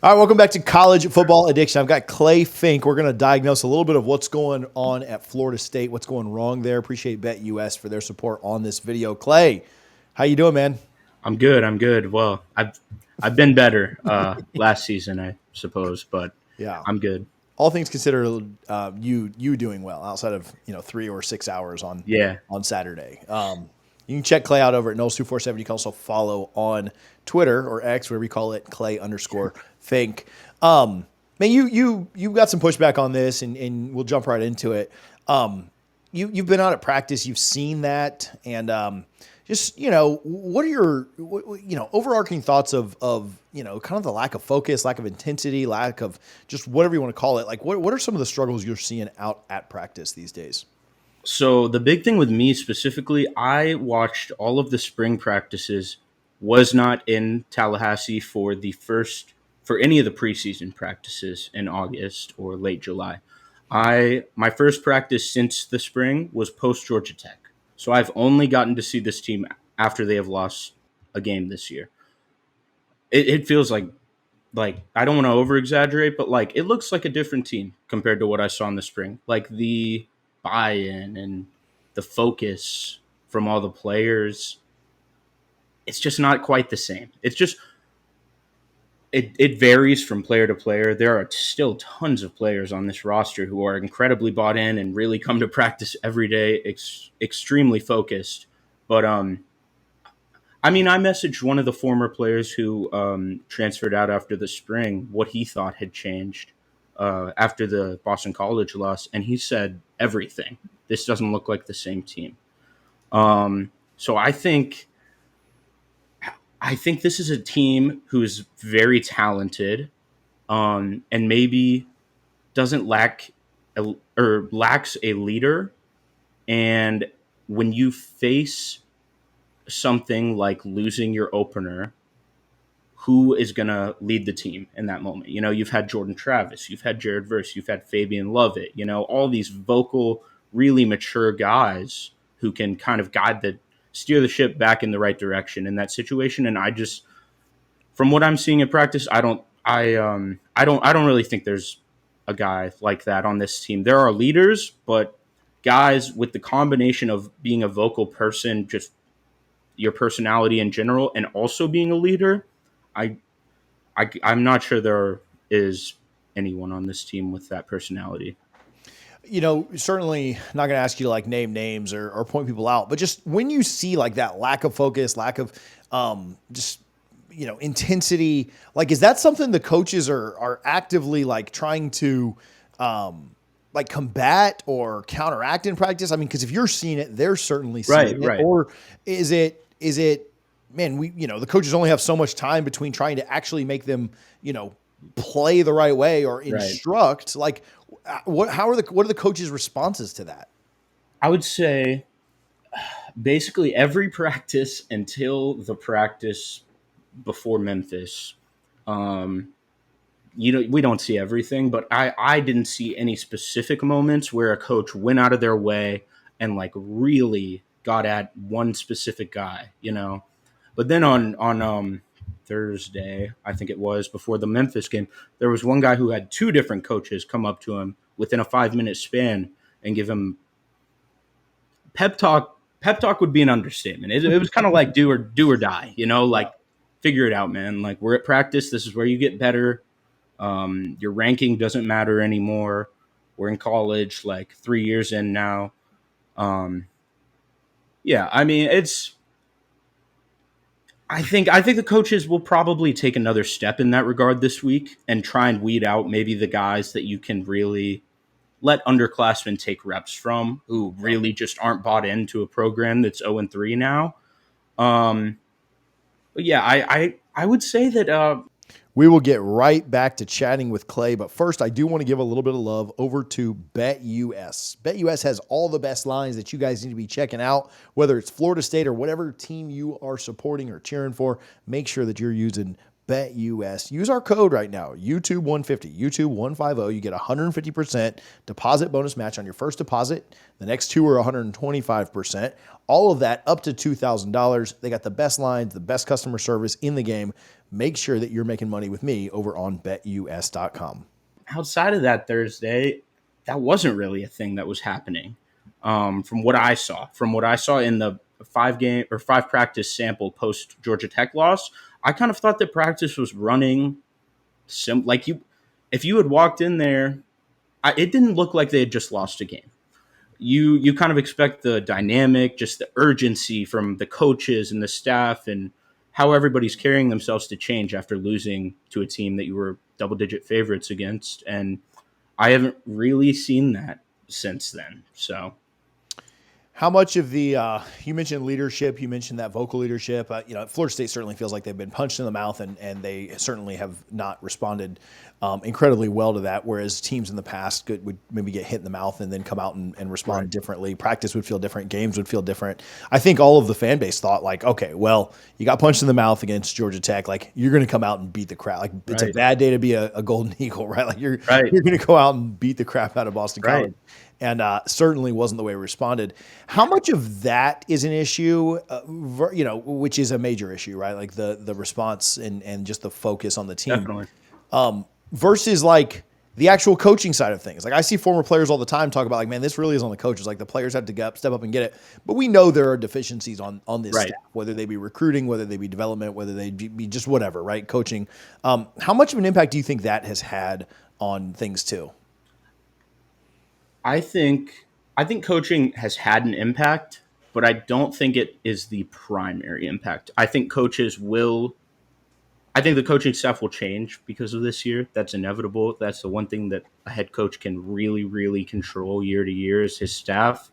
All right, welcome back to College Football Addiction. I've got Clay Fink. We're going to diagnose a little bit of what's going on at Florida State, what's going wrong there. Appreciate BetUS for their support on this video. Clay, how you doing, man? I'm good. I'm good. Well, I've been better last season, I suppose, but Yeah. I'm good. All things considered, you doing well outside of 3 or 6 hours on Yeah. Saturday. You can check Clay out over at Knowles247. You can also follow on Twitter or X, wherever you call it, Clay_Fink. Man, you got some pushback on this, and we'll jump right into it. You've been out at practice, you've seen that, and just what are your overarching thoughts of kind of the lack of focus, lack of intensity, lack of just whatever you want to call it. Like what are some of the struggles you're seeing out at practice these days? So the big thing with me specifically, I watched all of the spring practices, was not in Tallahassee for any of the preseason practices in August or late July. My first practice since the spring was post Georgia Tech. So I've only gotten to see this team after they have lost a game this year. It feels like I don't want to over exaggerate, but like it looks like a different team compared to what I saw in the spring. Like the buy-in and the focus from all the players, it's just not quite the same. It's just it varies from player to player. There are still tons of players on this roster who are incredibly bought in and really come to practice every day, extremely focused. But I mean, I messaged one of the former players who transferred out after the spring what he thought had changed after the Boston College loss, and he said everything. This doesn't look like the same team. So I think this is a team who is very talented, and maybe doesn't lacks a leader. And when you face something like losing your opener, who is going to lead the team in that moment? You've had Jordan Travis, you've had Jared Verse, you've had Fabian Lovett, all these vocal, really mature guys who can kind of steer the ship back in the right direction in that situation. And I just, from what I'm seeing in practice, I don't really think there's a guy like that on this team. There are leaders, but guys with the combination of being a vocal person, just your personality in general, and also being a leader, I'm not sure there is anyone on this team with that personality. Certainly not going to ask you to like name names or point people out, but just when you see like that lack of focus, lack of just intensity, like is that something the coaches are actively like trying to like combat or counteract in practice? I mean, because if you're seeing it, they're certainly seeing it. Right. Or is it man, the coaches only have so much time between trying to actually make them play the right way or instruct. Like what are the coaches' responses to that? I would say basically every practice until the practice before Memphis. We don't see everything, but I didn't see any specific moments where a coach went out of their way and like really got at one specific guy, But then on Thursday, I think it was, before the Memphis game, there was one guy who had two different coaches come up to him within a 5-minute span and give him pep talk. Pep talk would be an understatement. It was kind of like do or die, like figure it out, man. Like we're at practice. This is where you get better. Your ranking doesn't matter anymore. We're in college, like 3 years in now. Yeah, I mean, I think the coaches will probably take another step in that regard this week and try and weed out maybe the guys that you can really let underclassmen take reps from, who really just aren't bought into a program that's 0-3 now. But yeah, I would say that we will get right back to chatting with Clay, but first I do want to give a little bit of love over to BetUS. BetUS has all the best lines that you guys need to be checking out, whether it's Florida State or whatever team you are supporting or cheering for. Make sure that you're using BetUS. Use our code right now, YouTube150, YouTube150. You get 150% deposit bonus match on your first deposit. The next two are 125%. All of that up to $2,000. They got the best lines, the best customer service in the game. Make sure that you're making money with me over on BetUS.com. Outside of that Thursday, that wasn't really a thing that was happening. From what I saw in the five practice sample post Georgia Tech loss, I kind of thought that practice was running like you. If you had walked in there, it didn't look like they had just lost a game. You kind of expect the dynamic, just the urgency from the coaches and the staff, and how everybody's carrying themselves to change after losing to a team that you were double-digit favorites against. And I haven't really seen that since then. So how much of the you mentioned leadership, you mentioned that vocal leadership. Florida State certainly feels like they've been punched in the mouth, and they certainly have not responded incredibly well to that. Whereas teams in the past would maybe get hit in the mouth and then come out and respond differently. Practice would feel different, games would feel different. I think all of the fan base thought like, okay, well, you got punched in the mouth against Georgia Tech, like you're going to come out and beat the crap. Like it's a bad day to be a Golden Eagle, right? Like you're going to go out and beat the crap out of Boston College. And certainly wasn't the way we responded. How much of that is an issue, which is a major issue, right? Like the response and just the focus on the team. Definitely. Versus like the actual coaching side of things. Like I see former players all the time talk about like, man, this really is on the coaches. Like the players have to step up and get it. But we know there are deficiencies on this staff, whether they be recruiting, whether they be development, whether they be just whatever, right? Coaching. How much of an impact do you think that has had on things too? I think coaching has had an impact, but I don't think it is the primary impact. I think the coaching staff will change because of this year. That's inevitable. That's the one thing that a head coach can really, really control year to year is his staff.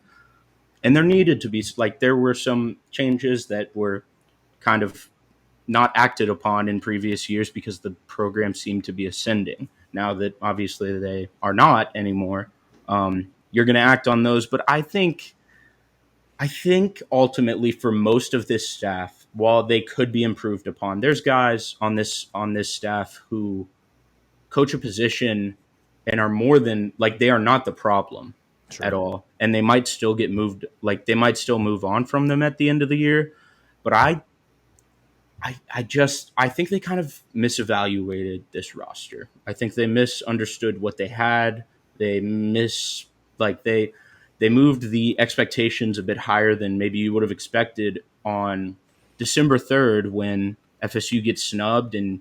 And there needed to be, like, there were some changes that were kind of not acted upon in previous years because the program seemed to be ascending. Now that obviously they are not anymore, you're going to act on those. But I think ultimately for most of this staff, while they could be improved upon, there's guys on this staff who coach a position and are more than like they are not the problem at all, and they might still get moved. Like they might still move on from them at the end of the year. But I think they kind of misevaluated this roster. I think they misunderstood what they had. They moved the expectations a bit higher than maybe you would have expected on December 3rd when FSU gets snubbed and,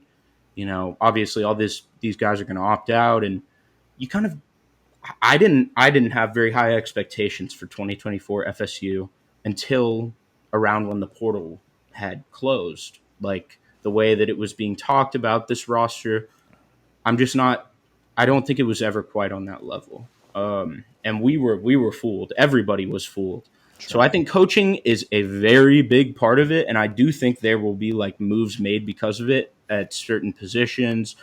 obviously all these guys are going to opt out. And you kind of, I didn't have very high expectations for 2024 FSU until around when the portal had closed. Like the way that it was being talked about this roster, I don't think it was ever quite on that level. And we were fooled. Everybody was fooled. So I think coaching is a very big part of it. And I do think there will be like moves made because of it at certain positions.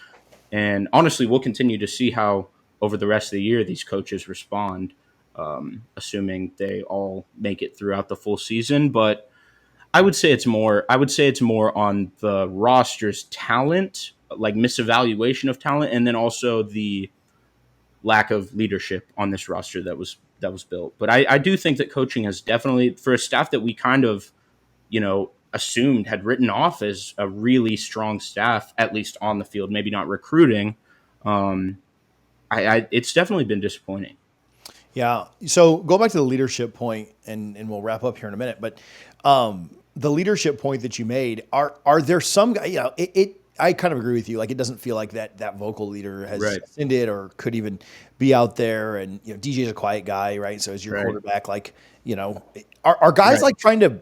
And honestly, we'll continue to see how over the rest of the year these coaches respond, assuming they all make it throughout the full season. But I would say it's more on the roster's talent, like misevaluation of talent, and then also the lack of leadership on this roster that was built. But I do think that coaching has definitely, for a staff that we kind of, assumed had written off as a really strong staff, at least on the field, maybe not recruiting. It's definitely been disappointing. Yeah. So go back to the leadership point, and we'll wrap up here in a minute. But the leadership point that you made, are there some guys? I kind of agree with you. Like it doesn't feel like that vocal leader has ascended or could even be out there. And DJ's a quiet guy, right? So as your quarterback, like are guys like trying to?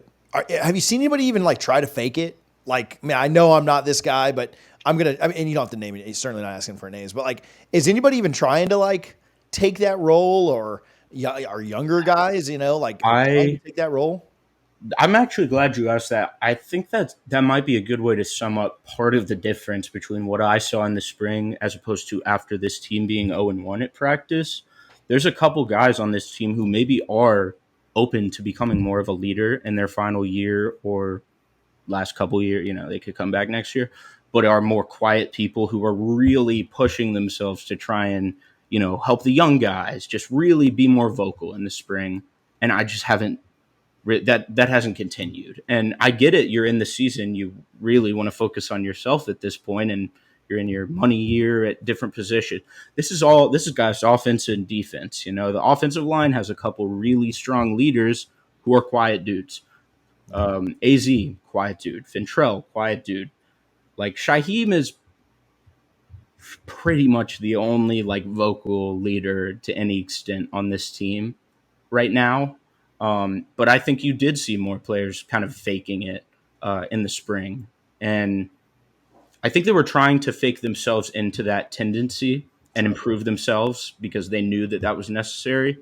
Have you seen anybody even like try to fake it? Like, man, I know I'm not this guy, but I'm gonna. And you don't have to name it. He's certainly not asking for names. But like, is anybody even trying to like take that role, or are younger guys, trying to take that role? I'm actually glad you asked that. I think that might be a good way to sum up part of the difference between what I saw in the spring as opposed to after this team being 0-1 at practice. There's a couple guys on this team who maybe are open to becoming more of a leader in their final year or last couple years. They could come back next year. but are more quiet people who are really pushing themselves to try and, help the young guys just really be more vocal in the spring. And I just haven't that hasn't continued. And I get it. You're in the season. You really want to focus on yourself at this point, and you're in your money year at different position. This is guys offense and defense. The offensive line has a couple really strong leaders who are quiet dudes. AZ, quiet dude. Fintrell, quiet dude. Like Shaheem is pretty much the only vocal leader to any extent on this team right now. But I think you did see more players kind of faking it in the spring. And I think they were trying to fake themselves into that tendency and improve themselves because they knew that was necessary.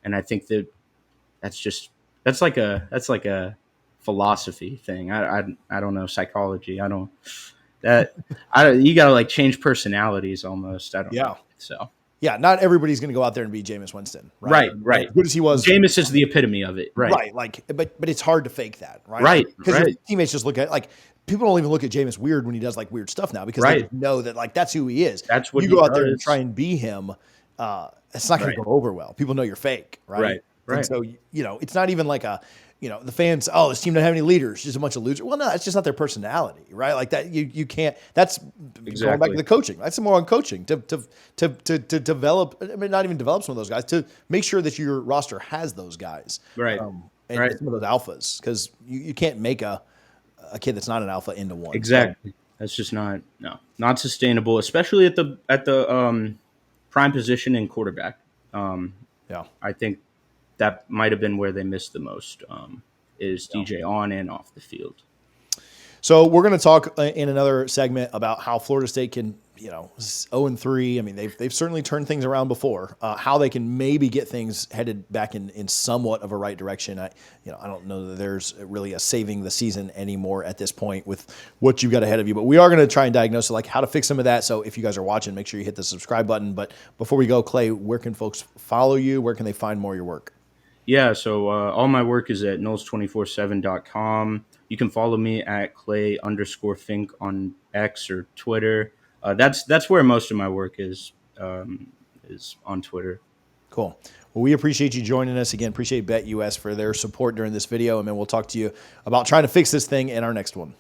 And I think that's like a philosophy thing. I don't know, psychology. You gotta change personalities almost. I don't know. So yeah, not everybody's going to go out there and be Jameis Winston, right? Right. As good as he was, Jameis is the epitome of it, right? Right. But it's hard to fake that, right? Right. Because your teammates just look at people don't even look at Jameis weird when he does weird stuff now because they know that that's who he is. That's what you go out there and try and be him. It's not going to go over well. People know you're fake, right? Right. And so it's not even the fans, this team doesn't have any leaders, just a bunch of losers. Well, no, it's just not their personality, right? Like that, you can't. That's going back to the coaching. That's more on coaching to develop. I mean, not even develop some of those guys to make sure that your roster has those guys, right? And some of those alphas, because you can't make a kid that's not an alpha into one. Exactly. So, that's just not sustainable, especially at the prime position in quarterback. I think that might have been where they missed the most, is DJ on and off the field. So we're going to talk in another segment about how Florida State can, 0-3. I mean, they've certainly turned things around before. How they can maybe get things headed back in somewhat of a right direction. I don't know that there's really a saving the season anymore at this point with what you've got ahead of you. But we are going to try and diagnose how to fix some of that. So if you guys are watching, make sure you hit the subscribe button. But before we go, Clay, where can folks follow you? Where can they find more of your work? Yeah, so all my work is at knowles247.com. You can follow me at Clay_Fink on X or Twitter. That's where most of my work is on Twitter. Cool. Well, we appreciate you joining us again. Appreciate BetUS for their support during this video, and then we'll talk to you about trying to fix this thing in our next one.